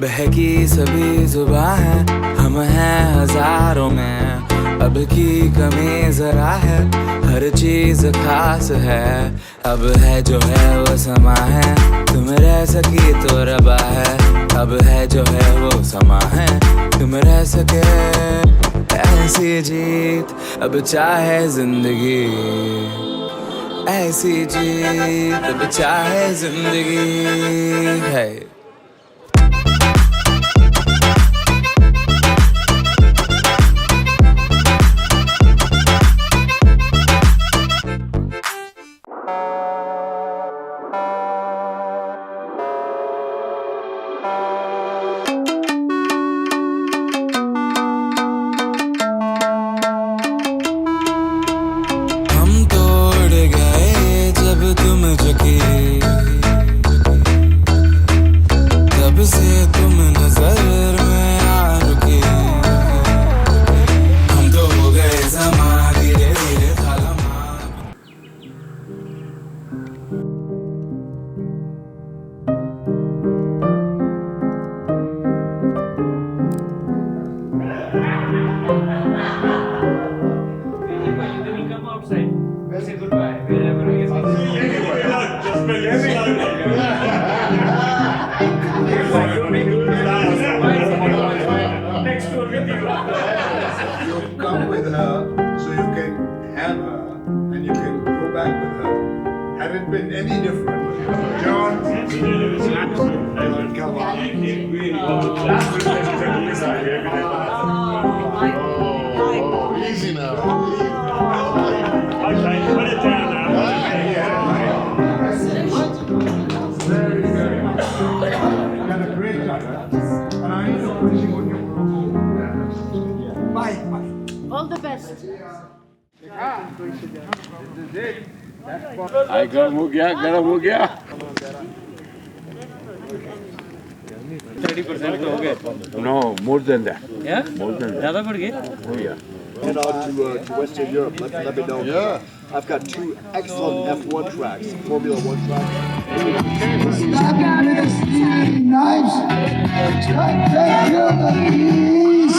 बहकी सभी जुबां है, हम हैं हजारों में, अब की कमी जरा है, हर चीज खास है। अब है जो है वो समा है, तुम रह सकी तो रबा है। अब है जो है वो समा है, तुम रह सके ऐसी जीत, अब चाहे जिंदगी ऐसी जीत, अब चाहे जिंदगी है। All the best. आई गर्म हो गया, गर्म हो गया। 30% तो हो गए। No, more than that. Yeah? More than that. ज़्यादा बढ़ गए? Oh yeah. Head on to Western Europe. Let me know. Yeah. I've got 2 excellent F1 tracks, Formula 1 tracks. Stop at us, knives. Cut that killer bees.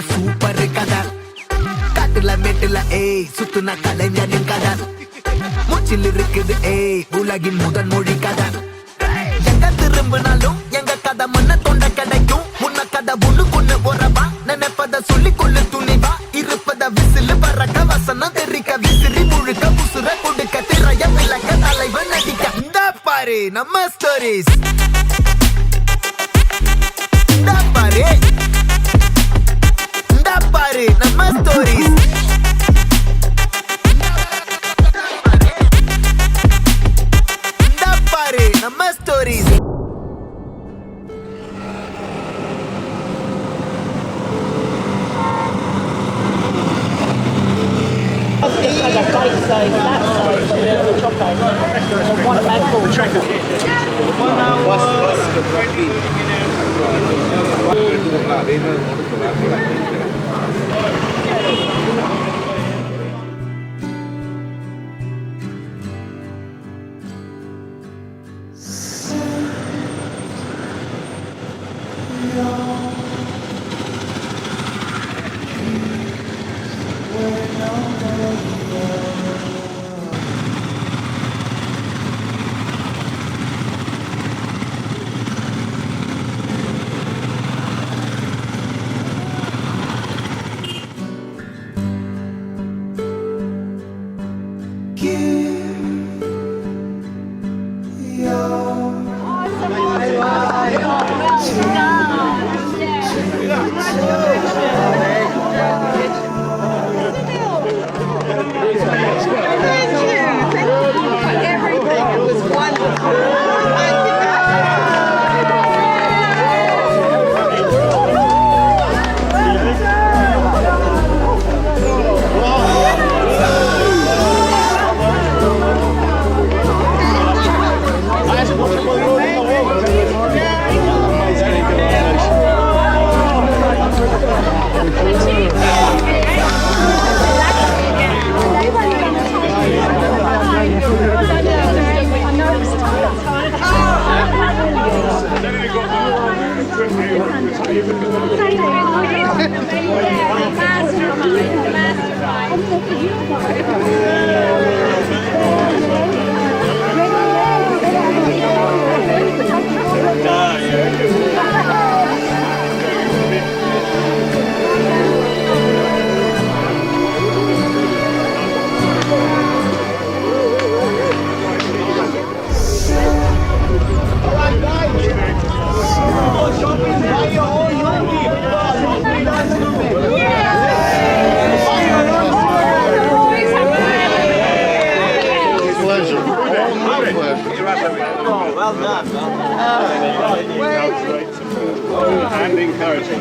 Super கதை காட்டுல மேட்டுல சுத்துன கலைஞனின் கதை மூச்சில் இருக்குது உலகின் முதல் மொழி கதை எங்க திரும்பினாலும் எங்க கதை மண்ண தொண்ட கிடைக்கும் முன்ன கதை ஒண்ணுக்குன்னு உறவா நினைப்பத சொல்லி கொள்ளு துணிவா இருப்பத விசிலு பறக்க வசனம் தெரிக்க விசிறி முழுக்க உசுர கொடுக்க திரைய விளக்க தலைவன் நடிக்க இந்த பாரு நம்ம ஸ்டோரிஸ் இந்த பாரு நம்ம ஸ்டோரிஸ் இந்த பாரு நம்ம stories Like a bite size, that size. And encouraging.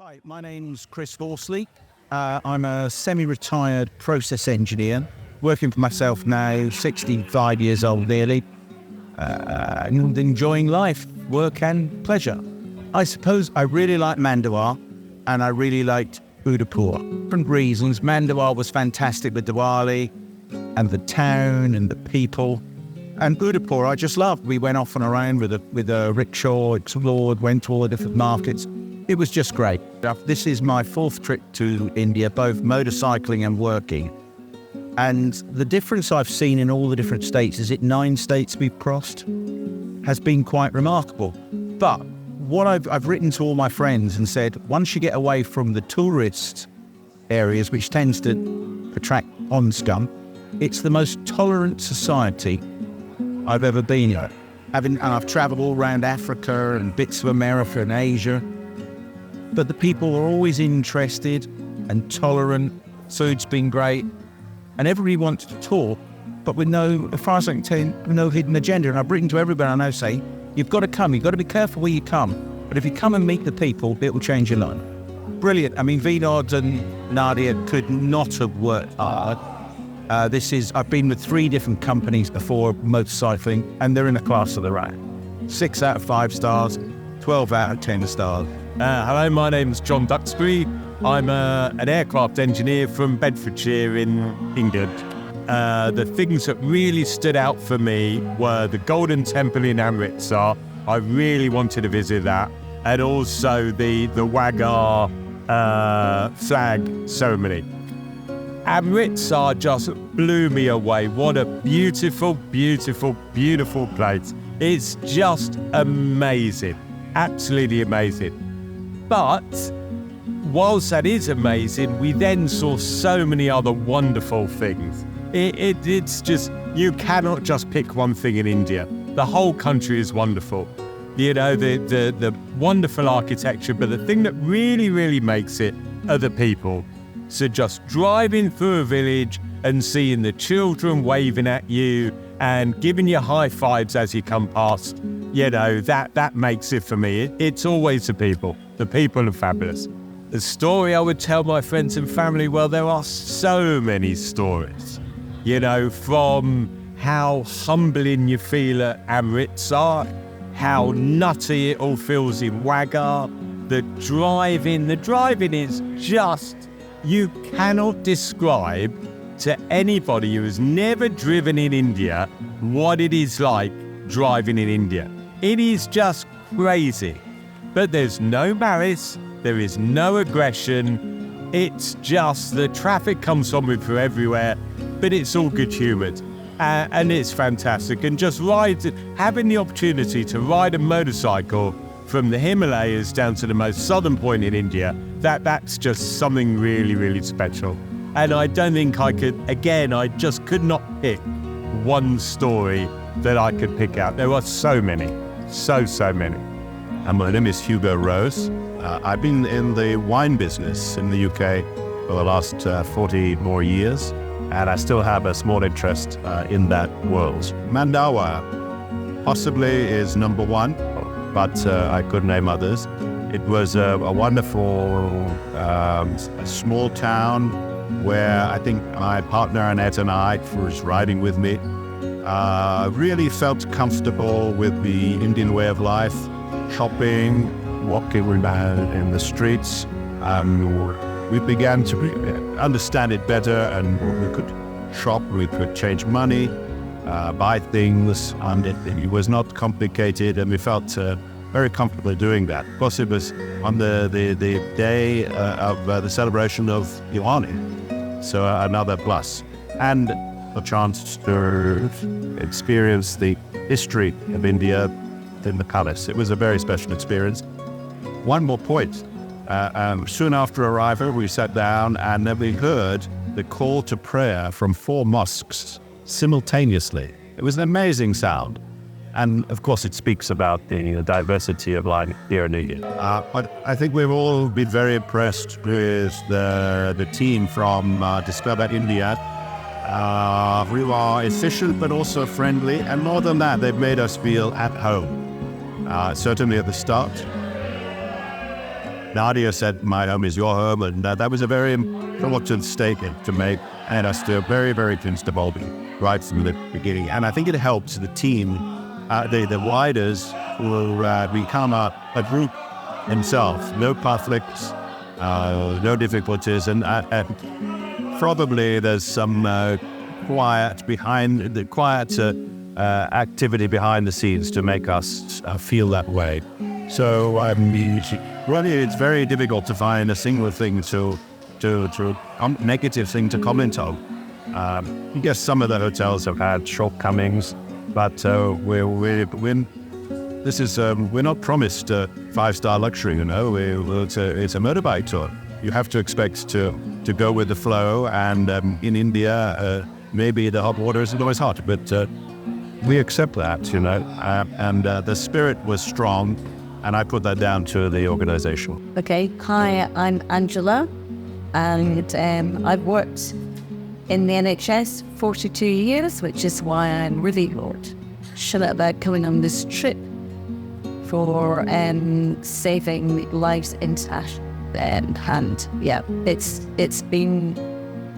Hi, my name's Chris Horsley. I'm a semi-retired process engineer, working for myself now, 65 years old nearly, and enjoying life, work and pleasure. I suppose I really like Mandawar and I really liked Udaipur. For different reasons, Mandawar was fantastic with Diwali and the town and the people. And Udaipur, I just loved. We went off on our own with a rickshaw, explored, went to all the different markets. It was just great. This is my 4th trip to India, both motorcycling and working. And the difference I've seen in all the different states, is it 9 states we've crossed, has been quite remarkable. But what I've written to all my friends and said, once you get away from the tourist areas, which tends to attract pond scum, it's the most tolerant society I've ever been in. And I've travelled all around Africa and bits of America and Asia. But the people are always interested and tolerant. Food's been great. And everybody wants to talk, but with no, as far as I can tell, no hidden agenda. And I've written to everybody I know saying, you've got to come, you've got to be careful where you come. But if you come and meet the people, it will change your life. Brilliant. I mean, Vinod and Nadia could not have worked hard. I've been with 3 different companies before motorcycling, and they're in a class of their own. 6 out of 5 stars, 12 out of 10 stars. Hello, my name's John Duxbury. I'm an aircraft engineer from Bedfordshire in England. The things that really stood out for me were the Golden Temple in Amritsar. I really wanted to visit that. And also the Wagah flag ceremony. Amritsar just blew me away. What a beautiful, beautiful, beautiful place. It's just amazing. Absolutely amazing. But whilst that is amazing, we then saw so many other wonderful things. It's just, you cannot just pick one thing in India. The whole country is wonderful. You know, the wonderful architecture, but the thing that really, really makes it are the people. So just driving through a village and seeing the children waving at you and giving you high fives as you come past, you know, that makes it for me. It's always the people. The people are fabulous. The story I would tell my friends and family, well, there are so many stories. You know, from how humbling you feel at Amritsar, how nutty it all feels in Wagah, the driving is just, you cannot describe to anybody who has never driven in India what it is like driving in India. It is just crazy. But there's no malice, there is no aggression, it's just the traffic comes from you from everywhere, but it's all good-humoured. And it's fantastic. And just having the opportunity to ride a motorcycle from the Himalayas down to the most southern point in India, that's just something really, really special. And I don't think I just could not pick one story that I could pick out. There are so many, so many. My name is Hugo Rose. I've been in the wine business in the UK for the last 40 more years, and I still have a small interest in that world. Mandawa possibly is number 1, but I could name others. It was a wonderful small town where I think my partner Annette and I, who was riding with me, really felt comfortable with the Indian way of life, shopping, walking around in the streets. We began to understand it better, and we could shop, we could change money, buy things, and it was not complicated, and we felt very comfortable doing that. Of course, it was on the day of the celebration of Diwali, so another plus. And a chance to experience the history of India in the palace. It was a very special experience. One more point. Soon after arrival, we sat down and then we heard the call to prayer from 4 mosques simultaneously. It was an amazing sound. And of course, it speaks about the diversity of life here in India. But I think we've all been very impressed with the team from Discover India. We are efficient, but also friendly. And more than that, they've made us feel at home. Certainly at the start. Nadia said, my home is your home, and that was a very important statement to make, and us to very, very comfortable right from the beginning. And I think it helps the team, the riders, will become a group themselves. No conflicts, no difficulties, and probably there's some quiet activity behind the scenes to make us feel that way. So really, it's very difficult to find a single thing negative thing to comment on. I guess some of the hotels have had shortcomings, but we're not promised 5-star luxury. You know, it's a motorbike tour. You have to expect to go with the flow. And in India, maybe the hot water isn't always hot, but we accept that. You know, and the spirit was strong, and I put that down to the organization. Okay, hi, I'm Angela, and I've worked in the NHS 42 years, which is why I'm really passionate about coming on this trip for saving lives internationally. And yeah, it's been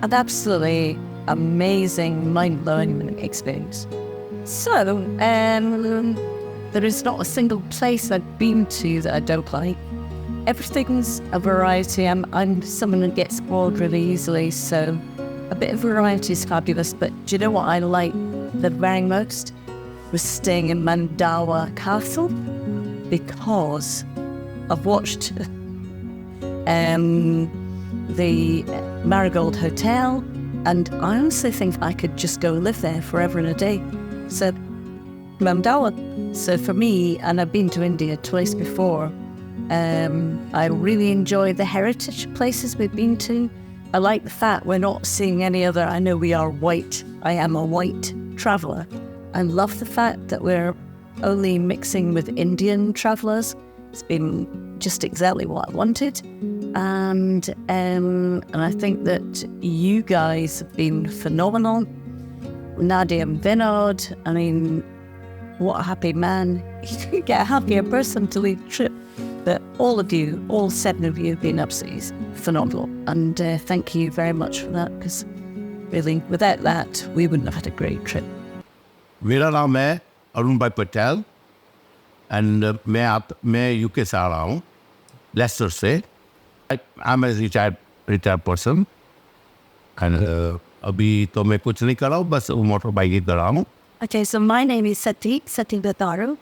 an absolutely amazing, mind-blowing experience. So, there is not a single place I've been to that I don't like. Everything's a variety. I'm someone who gets bored really easily, so a bit of variety is fabulous. But do you know what I like the very most? Was staying in Mandawa Castle, because I've watched the Marigold Hotel, and I honestly think I could just go live there forever and a day. So, Mandawa. So for me, and I've been to India twice before, I really enjoy the heritage places we've been to. I like the fact we're not seeing any other, I know we are white, I am a white traveller. I love the fact that we're only mixing with Indian travellers. It's been just exactly what I wanted. And I think that you guys have been phenomenal. Nadia and Vinod, I mean, what a happy man. You could get a happier person to lead the trip. But all of you, all 7 of you have been absolutely phenomenal. And thank you very much for that, because really, without that, we wouldn't have had a great trip. मेरा नाम है अरुण भाई Patel and मैं UK से आ रहा हूँ Leicester से I am a retired person and अभी तो मैं कुछ नहीं कर रहा हूँ बस मोटर बाइक ही कर रहा हूँ. Okay, so my name is Sati Batharu,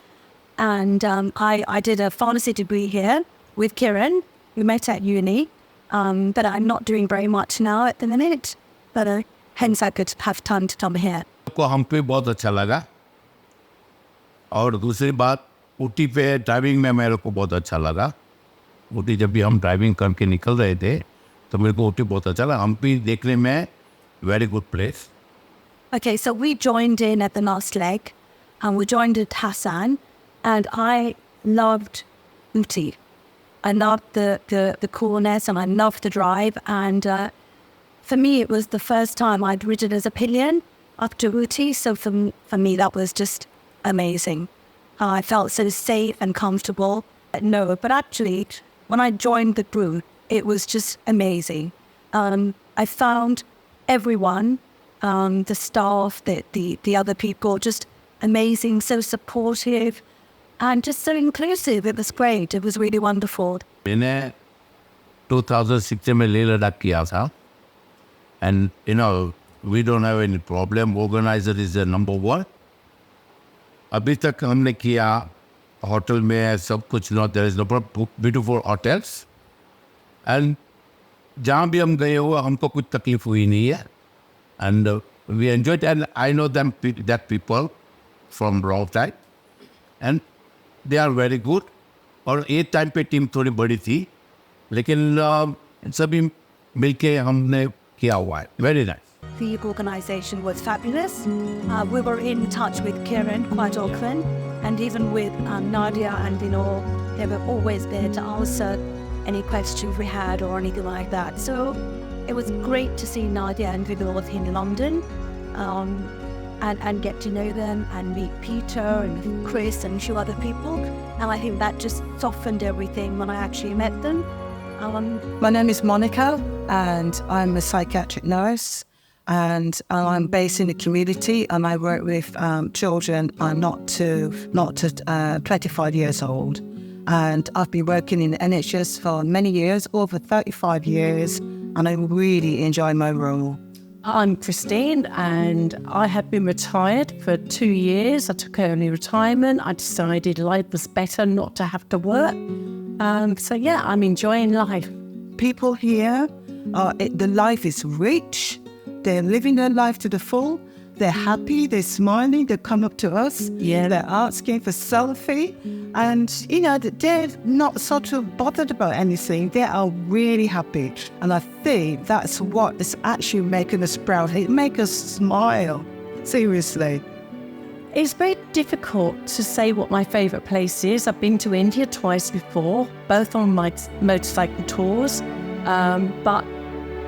and I did a pharmacy degree here with Kiran. We met at uni, but I'm not doing very much now at the minute, but hence I could have time to come here. को हम पे बहुत अच्छा लगा और दूसरी बात ऊटी पे ड्राइविंग में मेरे को बहुत अच्छा लगा. ऊटी जब भी हम ड्राइविंग करके निकल रहे थे तो मेरे को ऊटी बहुत अच्छा लगा. हम्पी देखने में very good place. Okay, so we joined in at the last leg, and we joined at Hassan, and I loved Uti. I loved the coolness, and I loved the drive, and for me it was the first time I'd ridden as a pillion up to Uti, so for me that was just amazing. I felt so safe and comfortable. No, but actually when I joined the group it was just amazing. I found everyone, the staff, the other people, just amazing, so supportive and just so inclusive. It was great. It was really wonderful. मैंने 2016 में लेह लद्दाख किया था and you know we don't have any problem. Organizer is the number one. अभी तक हमने किया hotel में सब कुछ. No there is no beautiful hotels and जहाँ भी हम गए हुए हमको कुछ तकलीफ हुई नहीं है. And we enjoyed, and I know that people from wrong time, and they are very good. और एक टाइम पे टीम थोड़ी बड़ी थी, लेकिन सभी मिलके हमने किया हुआ है. Very nice. The organisation was fabulous. We were in touch with Kiran quite often, and even with Nadia and they were always there to answer any questions we had or anything like that. So it was great to see Nadia and Vinod in London, and get to know them and meet Peter and Chris and a few other people. And I think that just softened everything when I actually met them. My name is Monica, and I'm a psychiatric nurse, and I'm based in the community, and I work with children not to 25 years old. And I've been working in the NHS for many years, over 35 years, and I really enjoy my role. I'm Christine, and I have been retired for 2 years. I took early retirement. I decided life was better not to have to work. So yeah, I'm enjoying life. People here, the life is rich. They're living their life to the full. They're happy, they're smiling, they come up to us. Yeah. They're asking for selfie. And, you know, they're not sort of bothered about anything. They are really happy. And I think that's what is actually making us proud. It makes us smile. Seriously. It's very difficult to say what my favourite place is. I've been to India twice before, both on my motorcycle tours. But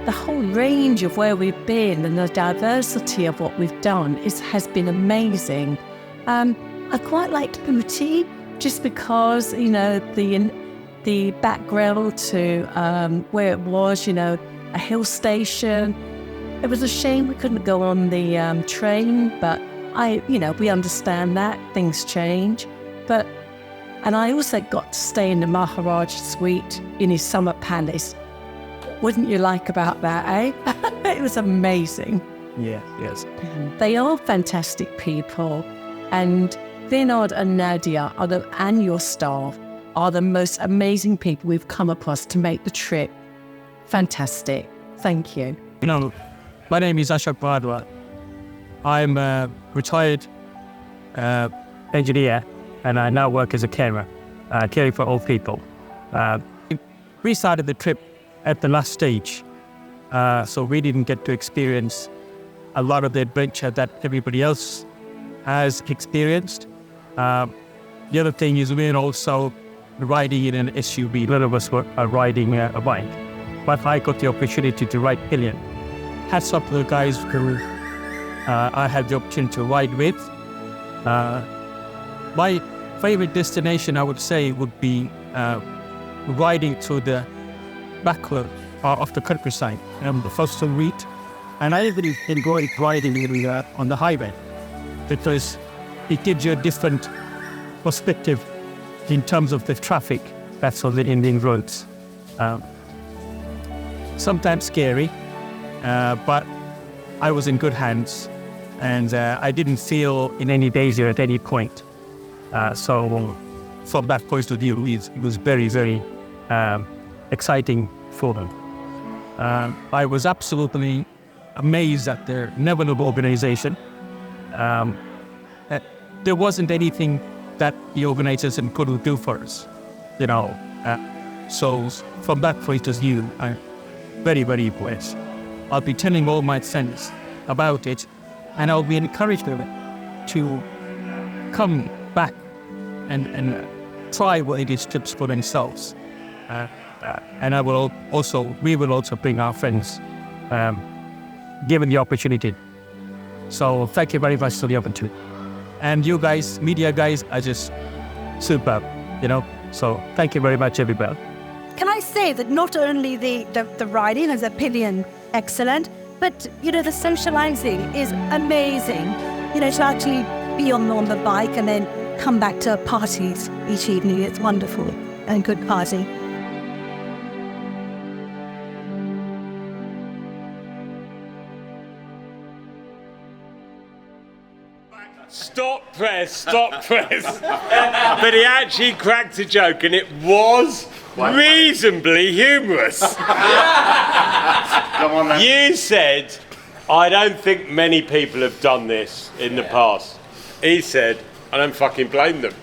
the whole range of where we've been and the diversity of what we've done has been amazing. I quite liked Ooty just because, you know, the background to where it was, you know, a hill station. It was a shame we couldn't go on the train, but we understand that things change. And I also got to stay in the Maharaj suite in his summer palace. Wouldn't you like about that, eh? It was amazing. Yeah, yes. They are fantastic people, and Vinod and Nadia and your staff are the most amazing people we've come across to make the trip fantastic. Thank you. My name is Ashok Bhadwa. I'm a retired engineer, and I now work as a carer, caring for old people. We started the trip at the last stage, so we didn't get to experience a lot of the adventure that everybody else has experienced. The other thing is we're also riding in an SUV. None of us were riding a bike, but I got the opportunity to ride pillion. Hats off to the guys who I had the opportunity to ride with. My favorite destination, I would say, would be riding through the backroads of the countryside, the first route. And I really enjoy riding on the highway because it gives you a different perspective in terms of the traffic that's on the Indian roads. Sometimes scary, but I was in good hands, and I didn't feel in any danger at any point. So from that point of view, it was very, very exciting for them. I was absolutely amazed at their level of organization. There wasn't anything that the organization couldn't do for us, so from that point of view, I'm very, very blessed. I'll be telling all my friends about it, and I'll be encouraging them to come back and try one of these trips for themselves. And we will also bring our friends, given the opportunity. So thank you very much for the opportunity. And you guys, media guys, are just superb, So thank you very much, everybody. Can I say that not only the riding as a pillion, excellent, but, the socializing is amazing. To actually be on the bike and then come back to parties each evening. It's wonderful and good party. Stop press. But he actually cracked a joke, and it was reasonably humorous. Come on then. You said, I don't think many people have done this in the past. He said, I don't fucking blame them.